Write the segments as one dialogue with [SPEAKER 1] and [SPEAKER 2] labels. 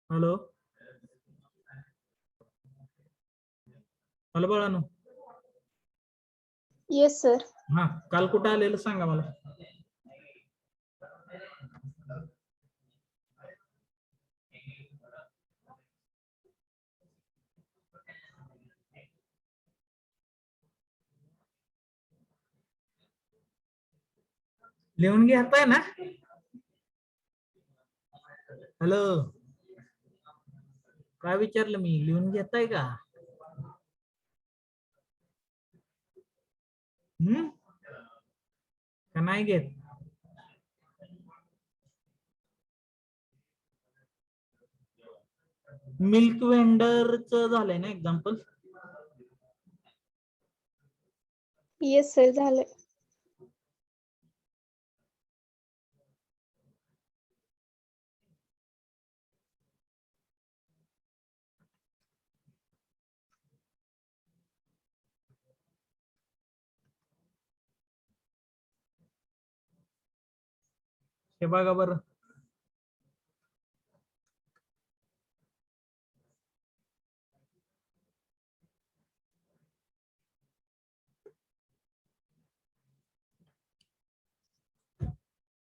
[SPEAKER 1] Hello hello बाळानो.
[SPEAKER 2] Yes sir.
[SPEAKER 1] हा, काल कुठं आलेलं सांगा मला. लिहून घेताय ना. हॅलो, काय विचारलं मी, लिहून घेताय का? का नाही घेत? मिल्क वेंडरच झालंय ना एक्झाम्पल.
[SPEAKER 2] येस सर झालं.
[SPEAKER 1] हे बघा बरं.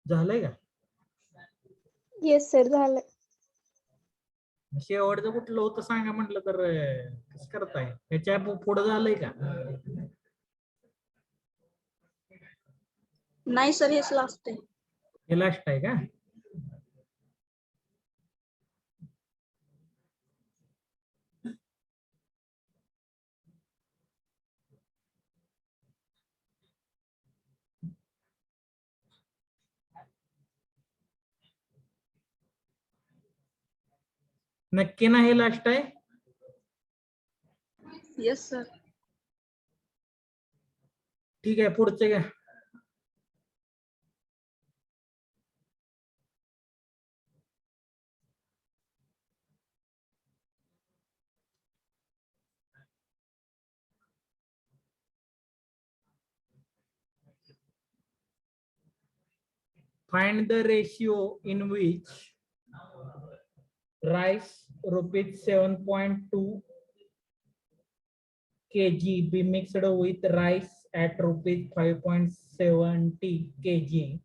[SPEAKER 1] झालंय का?
[SPEAKER 2] येस सर झालं.
[SPEAKER 1] शेवटचं कुठलं होतं सांगा म्हटलं तर कसं करताय? ह्याच्या पुढे झालंय का?
[SPEAKER 2] नाही सर, हेच लास्ट आहे.
[SPEAKER 1] हे लास्ट आहे का? नक्की ना हे लास्ट आहे?
[SPEAKER 2] Yes sir.
[SPEAKER 1] ठीक आहे, पुढचे घ्या. Find the ratio in which rice rupees 7.2 kg be mixed with rice at rupees 5.70 kg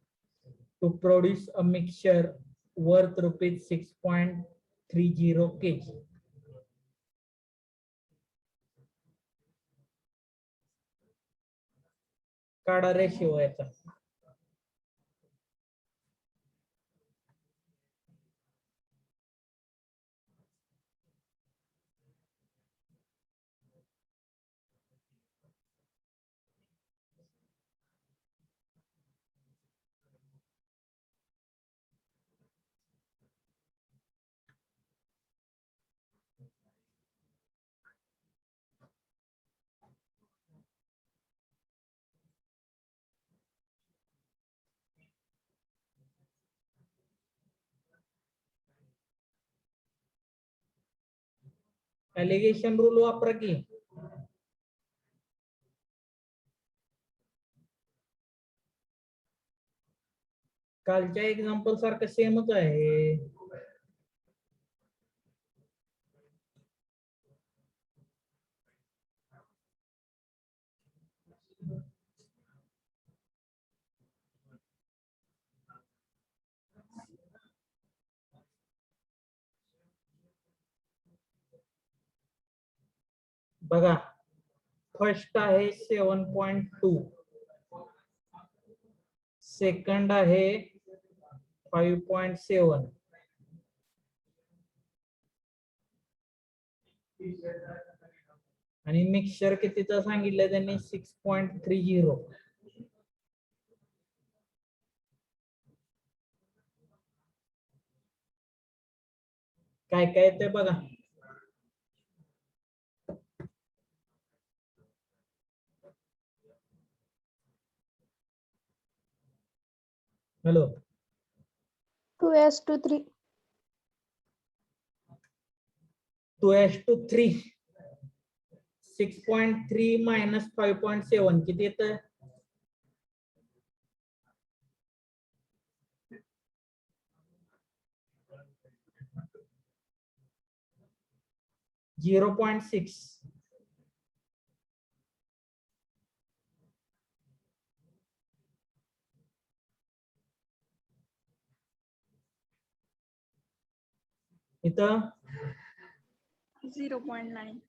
[SPEAKER 1] to produce a mixture worth rupees 6.30 kg. काढा रेशिओ याचा. एलिगेशन रूल वापरा की. कालच्या एक्झाम्पल सारखं सेमच आहे. बघा, फर्स्ट आहे 7.2, सेकंड आहे 5.7 आणि मिक्सचर कितीचं सांगितलं त्यांनी 6.30. काय काय ते बघा. हॅलो,
[SPEAKER 2] 2:3.
[SPEAKER 1] 2:3. 6.3 minus 5.7 किती येतं? 0.6. इथं
[SPEAKER 2] 0.9.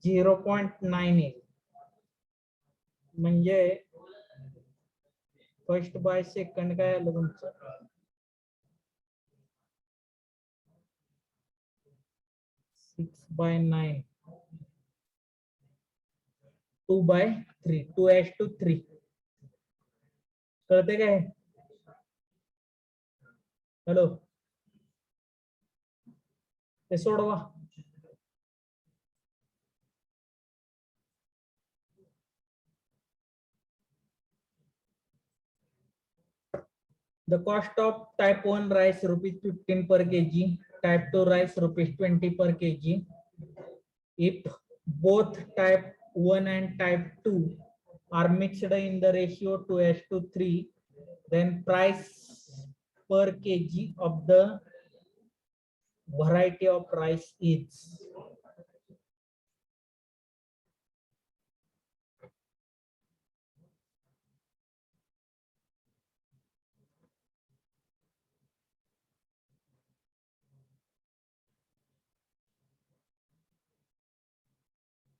[SPEAKER 1] 0.9 येईल. म्हणजे फर्स्ट बाय सेकंड काय आलं तुमचं? 6/9. 2/3. 2:3. कळते काय? हॅलो, ते सोडवा. The cost of type 1 rice ₹15 per kg, type 2 rice ₹20 per kg. If both type 1 and type 2 are mixed in the ratio 2:3, then price per kg of the variety of rice is.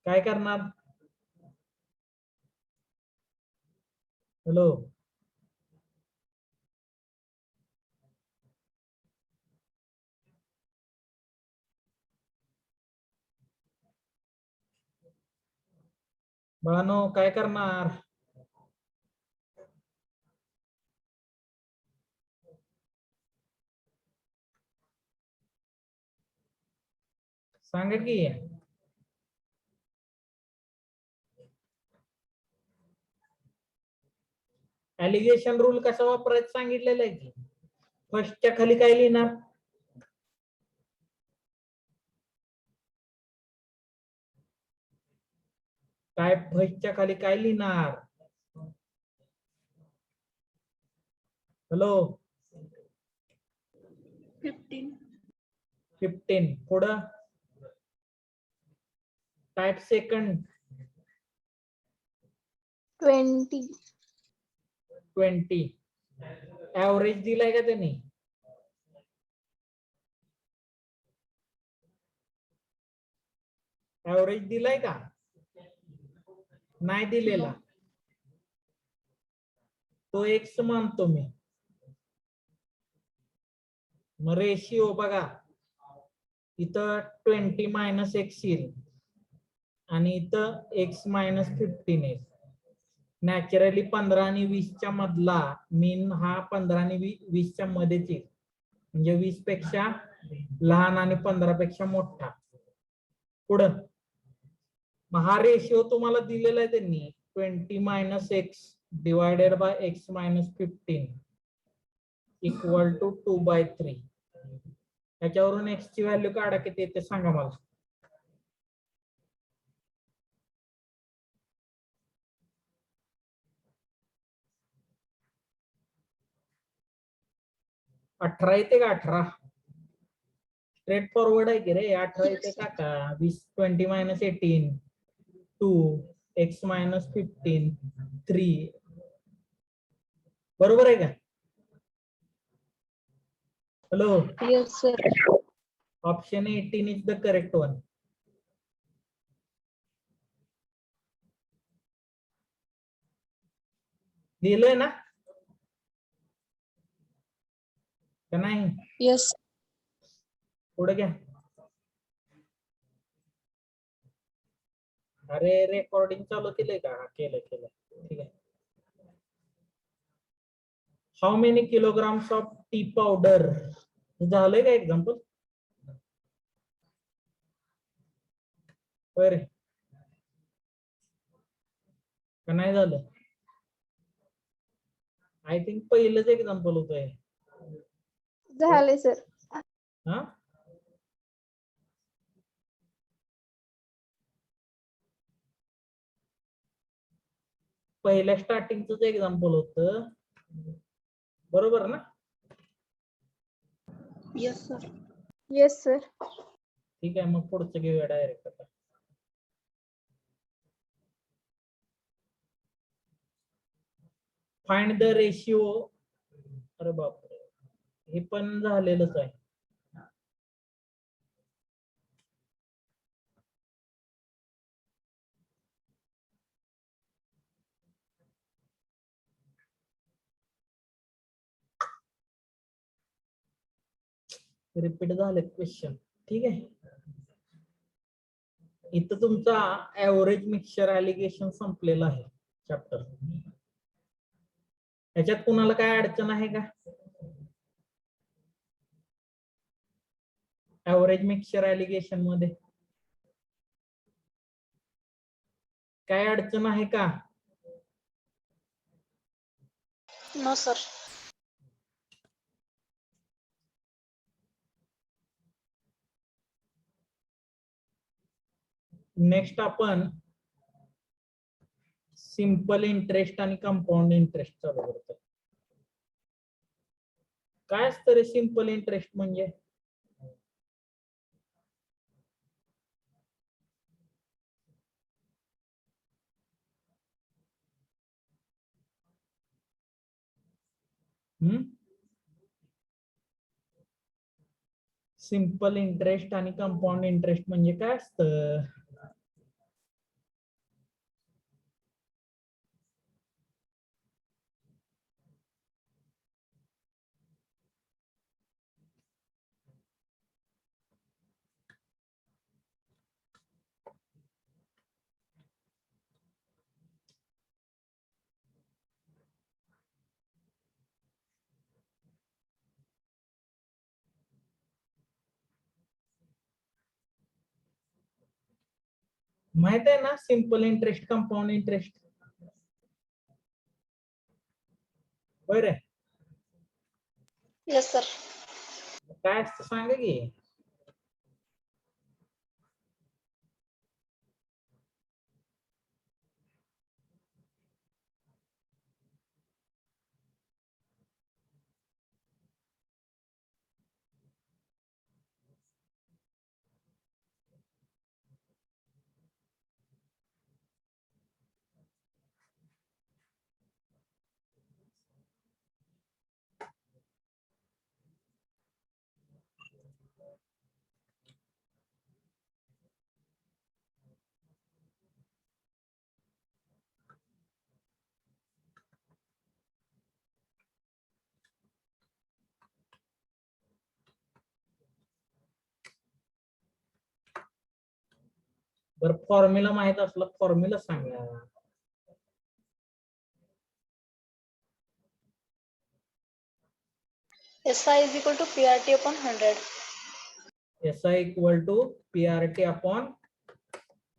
[SPEAKER 1] काय करणार? Hello, बाळांनो काय करणार? सांगा की. ऍलिगेशन rule कसा वापरायचा सांगितलेलं आहे की. फर्स्टच्या खाली काय लिहिणार? टाइप फर्स्टच्या खाली काय लिहिणार? हॅलो, 15. पुढं टाइप सेकंड 20. ऍव्हरेज दिलाय का त्यांनी? ऍव्हरेज दिलाय का? नाही दिलेला. तो एक्स मानतो मी. मग रेशिओ बघा, इथं 20 - x येईल आणि इथं x - 15 येईल. नॅचरली 15 आणि 20च्या मधला मीन हा 15 आणि 20च्या मध्येच येईल. म्हणजे 20 पेक्षा लहान आणि 15 पेक्षा मोठा. पुढं मग हा रेशिओ तुम्हाला दिलेला आहे त्यांनी 20 - x divided by x - 15 equal to 2/3. याच्यावरून x ची व्हॅल्यू काढा किती येते सांगा मला. अठरा येते का? 18 स्ट्रेट फॉरवर्ड आहे की रे. 18 येते का? 20 20 - 18 2 x - 15 3. बरोबर आहे का? Hello,
[SPEAKER 2] Yes, sir.
[SPEAKER 1] Option 18 is the correct one. दिलंय ना का नाही?
[SPEAKER 2] Yes.
[SPEAKER 1] पुढे घ्या. अरे रेकॉर्डिंग चालू केलंय का? केलंय. ठीक आहे. How many kilograms of tea powder? झालंय का एक्झाम्पल? रे का नाही झालं? आय थिंक पहिलंच एक्झाम्पल होत आहे.
[SPEAKER 2] झाले सर.
[SPEAKER 1] हा, पहिल्या स्टार्टिंगच एक्झाम्पल होतं. बरोबर ना?
[SPEAKER 2] Yes, sir. Yes, sir.
[SPEAKER 1] ठीक आहे, मग पुढचं घेऊया डायरेक्ट आता. Find the ratio. अरे बापरे, हे पण झालेलंच आहे. रिपीट झाले क्वेश्चन. ठीक आहे, इथं तुमचा ऍव्हरेज मिक्सचर ऍलिगेशन संपलेला आहे चॅप्टर. ह्याच्यात कुणाला काय अडचण आहे का? ऍव्हरेज मिक्सचर ऍलिगेशन मध्ये काय अडचण आहे का?
[SPEAKER 2] No sir.
[SPEAKER 1] नेक्स्ट आपण सिंपल इंटरेस्ट आणि कंपाऊंड इंटरेस्ट चालू करतो. काय असतं रे सिंपल इंटरेस्ट म्हणजे? सिंपल इंटरेस्ट आणि कंपाऊंड इंटरेस्ट म्हणजे काय असतं? माहित आहे ना सिंपल इंटरेस्ट, कंपाऊंड इंटरेस्ट? बरं,
[SPEAKER 2] येस सर.
[SPEAKER 1] काय असतं सांगा की. बरं, फॉर्म्युला माहित असला फॉर्म्युला सांगा.
[SPEAKER 2] SI is equal to PRT upon 100.
[SPEAKER 1] SI equal to PRT upon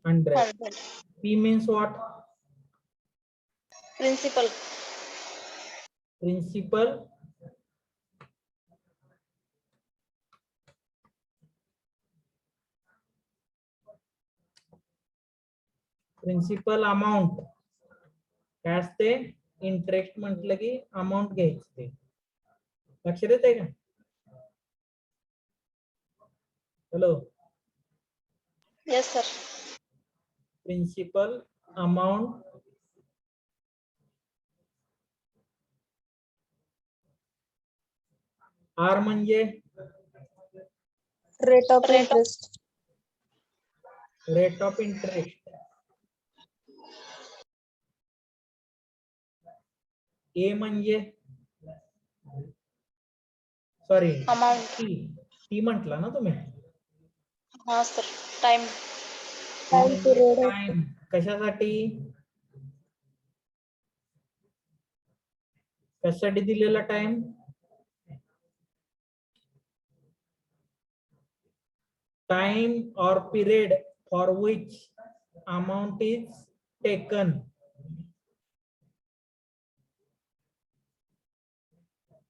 [SPEAKER 1] 100.
[SPEAKER 2] 100.
[SPEAKER 1] P means what?
[SPEAKER 2] Principal.
[SPEAKER 1] Principal amount. काय असते? इंटरेस्ट म्हटलं की अमाऊंट घ्यायची ते. लक्षात येते का? Hello.
[SPEAKER 2] Yes sir.
[SPEAKER 1] Principal amount R म्हणजे
[SPEAKER 2] Rate of interest.
[SPEAKER 1] Rate of interest. A म्हणजे सॉरी
[SPEAKER 2] Amount.
[SPEAKER 1] टी म्हटला ना तुम्ही?
[SPEAKER 2] हाँ सर. Time.
[SPEAKER 1] टाइम. कशासाठी? कशासाठी दिलेला time? Time or period for which amount is taken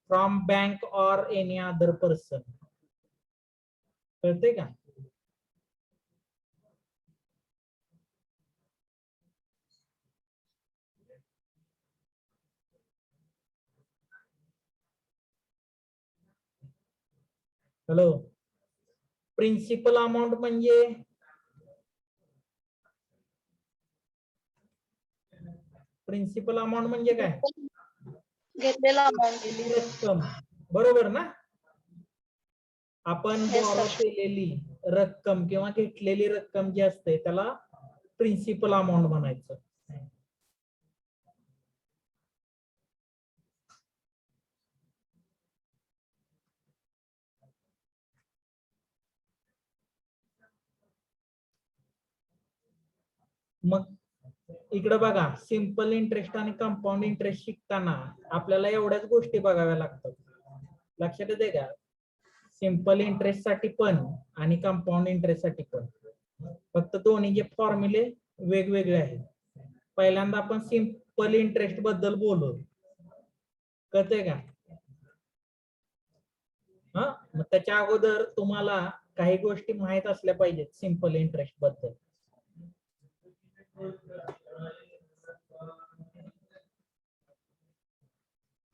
[SPEAKER 1] from bank or any other person. कळते का? हॅलो. प्रिन्सिपल अमाऊंट म्हणजे काय?
[SPEAKER 2] घेतलेला अमाऊंट.
[SPEAKER 1] घेतलेली रक्कम, बरोबर ना? आपण
[SPEAKER 2] Yes,
[SPEAKER 1] बॉरो
[SPEAKER 2] sir.
[SPEAKER 1] केलेली रक्कम किंवा घेतलेली रक्कम जी असते त्याला प्रिन्सिपल अमाऊंट म्हणायचं. मग इकडे बघा, सिंपल इंटरेस्ट आणि कंपाऊंड इंटरेस्ट शिकताना आपल्याला एवढ्याच गोष्टी बघाव्या लागतात. लक्षात येते का? सिंपल इंटरेस्ट साठी पण आणि कंपाऊंड इंटरेस्ट साठी पण फक्त दोन्हीचे फॉर्म्युले वेगवेगळे आहेत. पहिल्यांदा आपण सिंपल इंटरेस्ट बद्दल बोलू, कळतंय का? हा, मग त्याच्या अगोदर तुम्हाला काही गोष्टी माहित असल्या पाहिजेत सिंपल इंटरेस्ट बद्दल.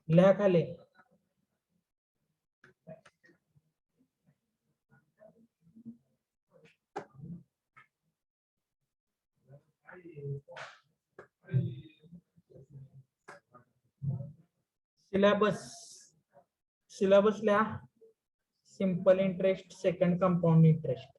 [SPEAKER 1] लिहा खाली. सिलेबस लिहा. Simple interest, second compound interest.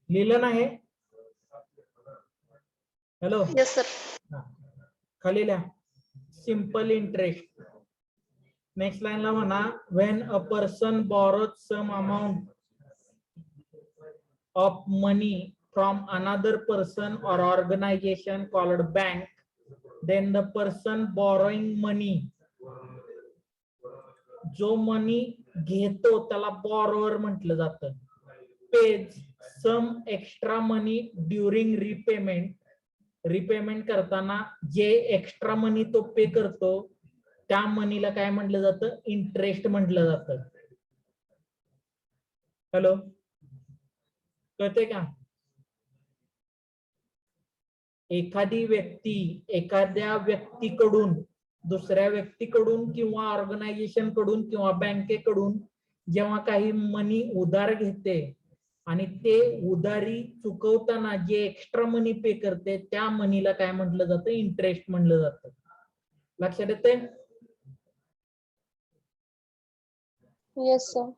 [SPEAKER 1] लिहिलं नाही? हॅलो.
[SPEAKER 2] Yes, sir.
[SPEAKER 1] खाली लिहा. Simple interest. नेक्स्ट लाईन ला म्हणा, when a person borrows some amount of money from another person or organisation called bank, then the person borrowing money, जो money घेतो त्याला borrower म्हटलं जातं, pays some extra money during repayment, repayment करताना जे extra मनी तो पे करतो त्या मनीला काय म्हटलं जातं? इंटरेस्ट म्हटलं जातं. हॅलो, कळते का? एखादी व्यक्ती एखाद्या व्यक्तीकडून, दुसऱ्या व्यक्तीकडून किंवा ऑर्गनायझेशन कडून किंवा बँकेकडून जेव्हा काही मनी उधार घेते आणि ते उधारी चुकवताना जे एक्स्ट्रा मनी पे करते त्या मनीला काय म्हटलं जातं? इंटरेस्ट म्हटलं जातं. लक्षात येते?
[SPEAKER 2] Yes, sir.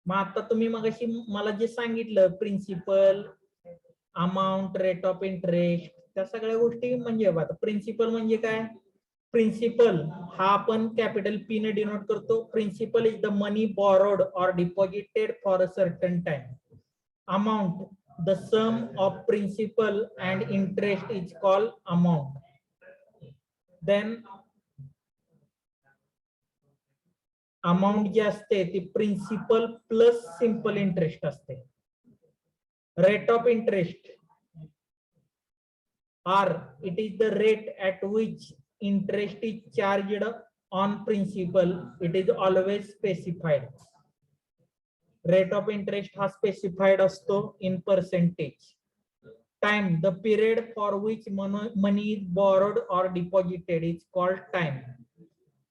[SPEAKER 1] मग आता तुम्ही मगाशी मला जे सांगितलं, principal, amount, rate of interest, त्या सगळ्या गोष्टी म्हणजे बघा, प्रिन्सिपल म्हणजे काय? प्रिन्सिपल हा आपण कॅपिटल पी ने डिनोट करतो. Principal is the money borrowed or deposited for a certain time. Amount, the sum of principal and interest is called amount. Then amount जी असते ती प्रिन्सिपल प्लस सिंपल इंटरेस्ट असते. Rate of interest R, it is the rate at which interest is charged on principal. It is always specified. Rate of interest has specified असतो in percentage. Time, the period for which money is borrowed or deposited is called time.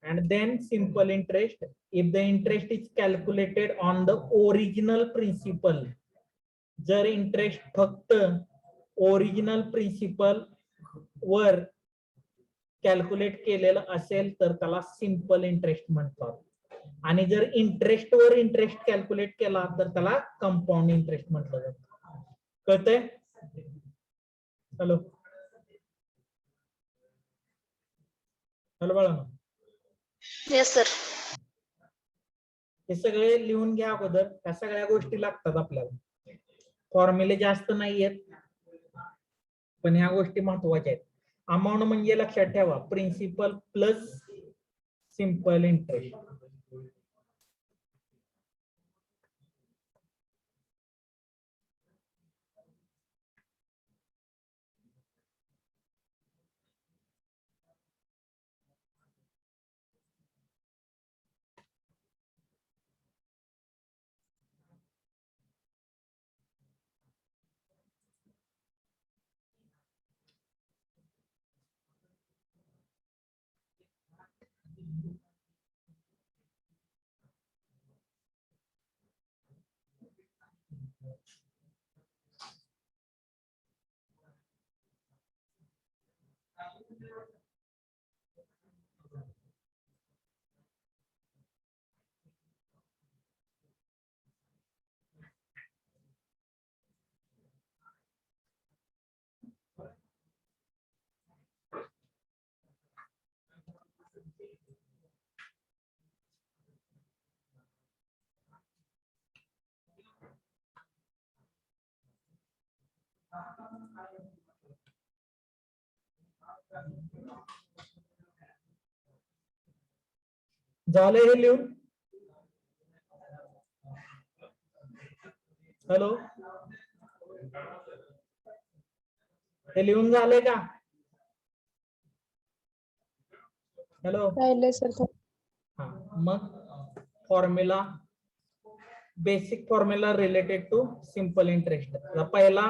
[SPEAKER 1] And then simple interest, if the interest is calculated on the original principal, जर interest फक्त original principal वर calculate केलेलं असेल तर त्याला simple interest म्हणतात. आणि जर इंटरेस्ट वर इंटरेस्ट कॅल्क्युलेट केला तर त्याला कंपाऊंड इंटरेस्ट म्हटलं जातं. कळतंय? हॅलो, हॅलो बाळा.
[SPEAKER 2] Yes, sir.
[SPEAKER 1] हे सगळे लिहून घ्या अगोदर, त्या सगळ्या गोष्टी लागतात आपल्याला. फॉर्म्युले जास्त नाहीयेत पण ह्या गोष्टी महत्वाच्या आहेत. अमाऊंट म्हणजे लक्षात ठेवा प्रिन्सिपल प्लस सिंपल इंटरेस्ट. झालं हे लिहून? हॅलो, हे लिहून झालंय का? हॅलो,
[SPEAKER 2] राहिले सर.
[SPEAKER 1] हा, मग formula, basic formula related to simple interest. पहिला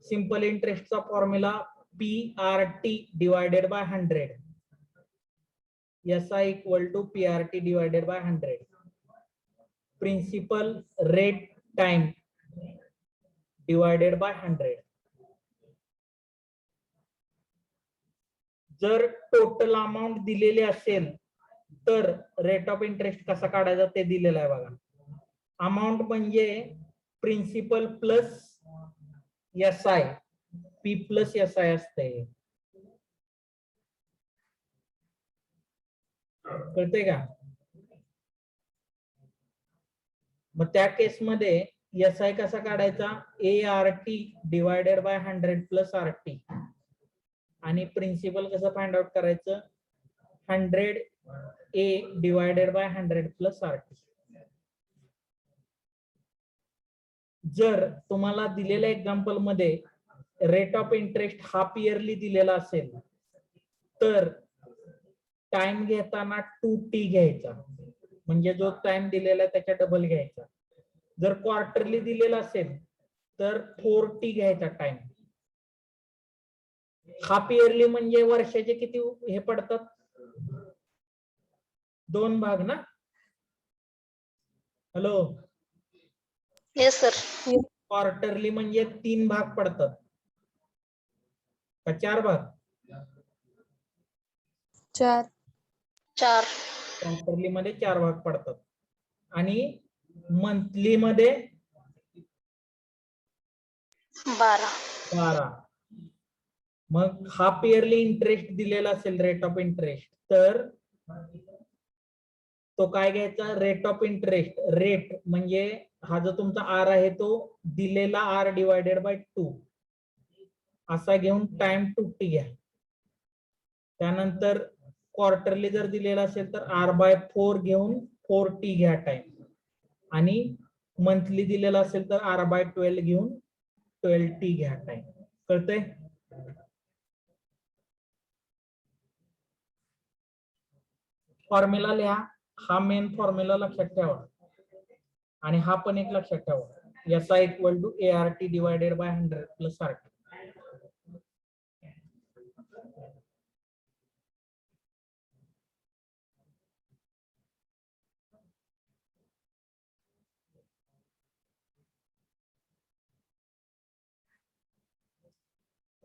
[SPEAKER 1] सिंपल इंटरेस्टचा formula PRT divided by 100. SI equal to PRT divided by 100. Principal rate time divided by 100. जर टोटल अमाऊंट दिलेली असेल तर रेट ऑफ इंटरेस्ट कसा काढायचा ते दिलेलं आहे बघा. अमाऊंट म्हणजे principal plus SI, P plus SI असते. कळतंय का? मग त्या केसमध्ये SI कसा काढायचा? ART divided by 100 plus RT. आणि प्रिन्सिपल कसं फाइंड आउट करायचं? 100A divided by 100 plus RT. जर तुम्हाला दिलेल्या एक्झाम्पल मध्ये rate of interest half yearly दिलेला असेल तर टाइम घेताना 2T घ्यायचा, म्हणजे जो टाइम दिलेला आहे त्याच्या डबल घ्यायचा. जर क्वार्टरली दिलेला असेल तर 4T घ्यायचा टाइम. हाफ इयरली म्हणजे वर्षाचे किती हे पडतात? 2 भाग ना. Hello,
[SPEAKER 2] yes sir.
[SPEAKER 1] क्वार्टरली म्हणजे 3 भाग पडतात का 4 भाग?
[SPEAKER 2] 4.
[SPEAKER 1] क्वार्टरली मध्ये 4 भाग पडतात. आणि मंथली मध्ये 12. मग हाफ इयरली इंटरेस्ट दिलेला असेल रेट ऑफ इंटरेस्ट तर तो काय घ्यायचा? Rate of interest. रेट म्हणजे हा जो तुमचा R आहे तो दिलेला R डिवायडेड बाय 2 असा घेऊन टाइम 2T घ्या. त्यानंतर क्वार्टरली जर दिलेला असेल तर R/4 घेऊन 4T घ्या टाइम. आणि मंथली दिलेला असेल तर R/12 घेऊन 12T घ्या टाइम. कळतंय? फॉर्म्युला लिहा. हा मेन फॉर्म्युला लक्षात ठेवा आणि हा पण एक लक्षात ठेवा. SI equal to ART divided by 100 plus RT.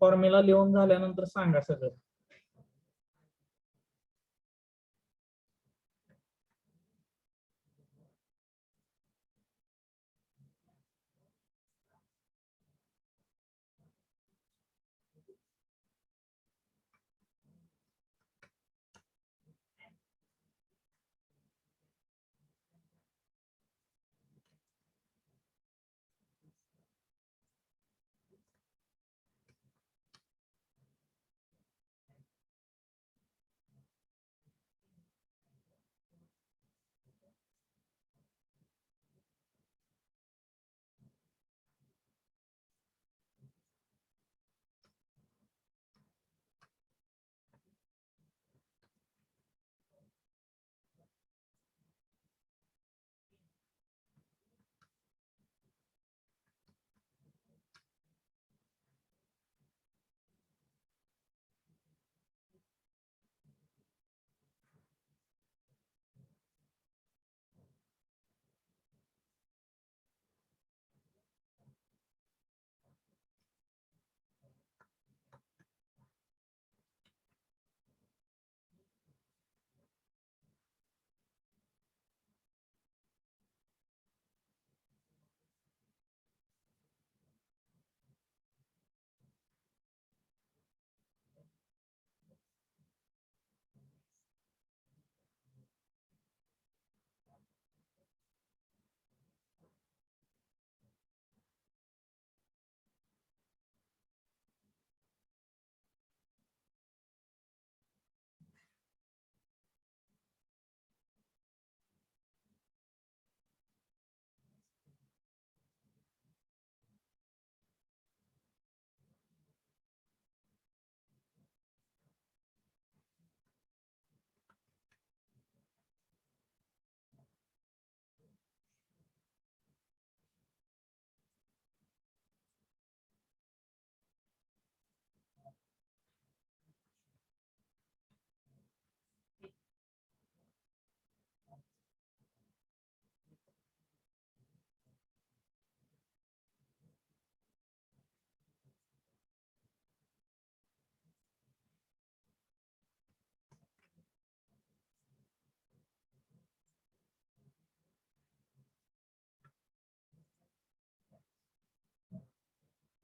[SPEAKER 1] Formula लिहून झाल्यानंतर सांगा सगळं.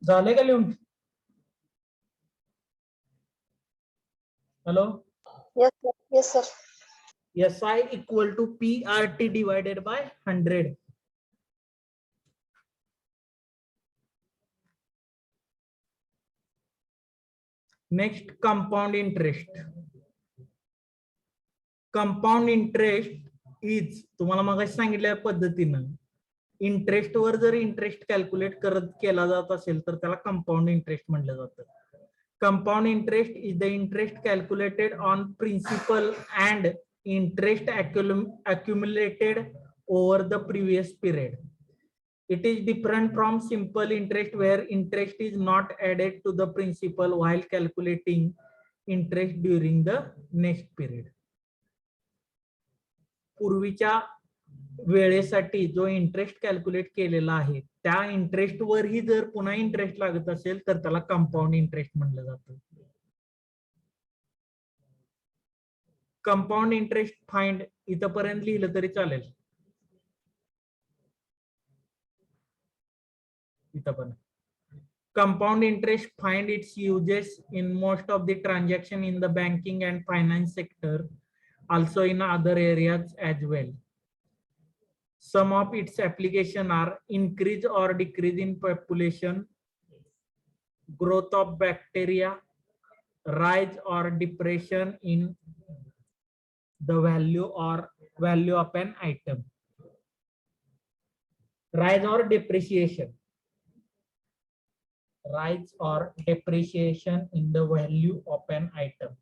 [SPEAKER 1] झाले का लिहून? Hello.
[SPEAKER 2] Yes, sir. Yes, sir.
[SPEAKER 1] SI equal to PRT divided by 100. Next compound interest. Compound interest is तुम्हाला मगाशी सांगितलेल्या पद्धतीनं इंटरेस्ट वर जर इंटरेस्ट कॅल्क्युलेट करत केला जात असेल तर त्याला कंपाऊंड इंटरेस्ट म्हटलं जातं. Compound interest is the interest calculated on principal and interest accumulated over the previous period. It is different from simple interest where interest is not added to the principal while calculating interest during the next period. पूर्वीच्या वेळेसाठी जो interest calculate केलेला आहे त्या interest वरही जर पुन्हा interest लागत असेल तर त्याला कंपाऊंड इंटरेस्ट म्हणलं जातं. कंपाऊंड इंटरेस्ट फाइंड इथपर्यंत लिहिलं तरी चालेल. इथं पण compound interest find its uses in most of the transaction in the banking and finance sector, also in other areas as well. Some of its application are increase or decrease in population, growth of bacteria, rise or depression in the value of an item. Rise or depreciation. Rise or depreciation in the value of an item.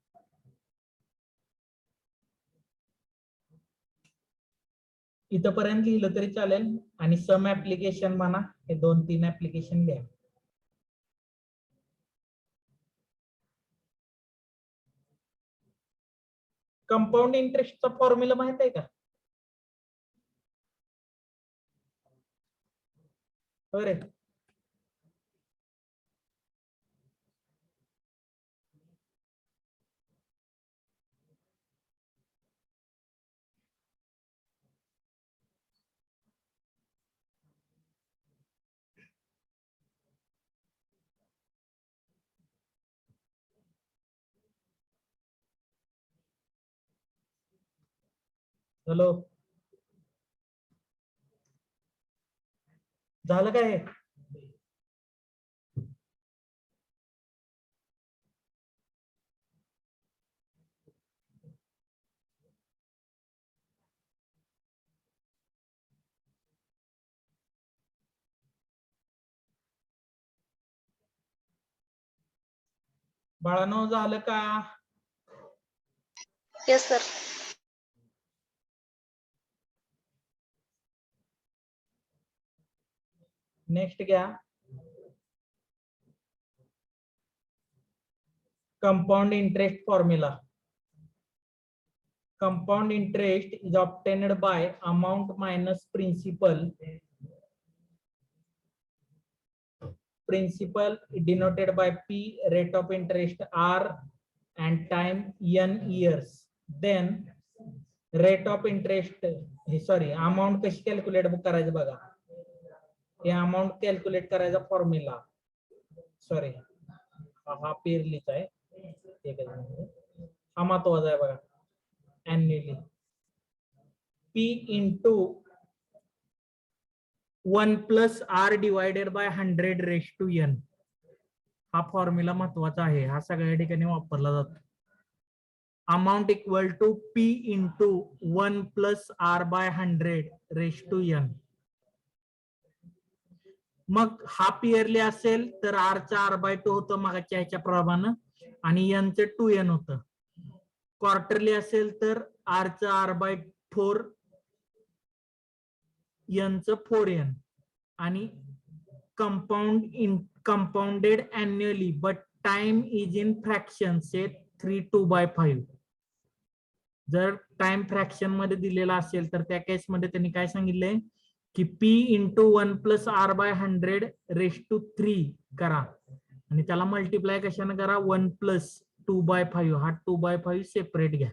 [SPEAKER 1] इथपर्यंत लिहिलं तरी चालेल आणि सम application म्हणा हे 2-3 application लिहा. Compound इंटरेस्टचा formula माहित आहे का? अरे हॅलो झालं काय? बाळांनो झालं का?
[SPEAKER 2] Yes, sir.
[SPEAKER 1] नेक्स्ट घ्या. Compound interest formula. Compound interest is obtained by amount minus principal. Principal denoted by P, rate of interest R, and time n years. Then rate of interest amount कशी calculate करायचं बघा. हे amount calculate करायचा formula हा पेरलीचा आहे. हा महत्वाचा आहे बघा. annually P into 1 plus R divided by 100 raised to n. हा फॉर्म्युला महत्वाचा आहे. हा सगळ्या ठिकाणी वापरला जातो. Amount equal to P into 1 plus R by 100 raised to n. मग हाफ इयरली असेल तर R चा R/2 होतं मागाच्या ह्याच्या प्रमाणे आणि n चे 2n होतं. क्वार्टरली असेल तर R चं R/4 n चं 4n आणि compounded annually but time is in fractions से 3/2/5. जर टाइम फ्रॅक्शन मध्ये दिलेला असेल तर त्या केस मध्ये त्यांनी काय सांगितलंय की P into 1 plus R/100 raised to 3 करा आणि त्याला मल्टिप्लाय कशाने करा 1 plus 2/5. हा 2/5 सेपरेट घ्या.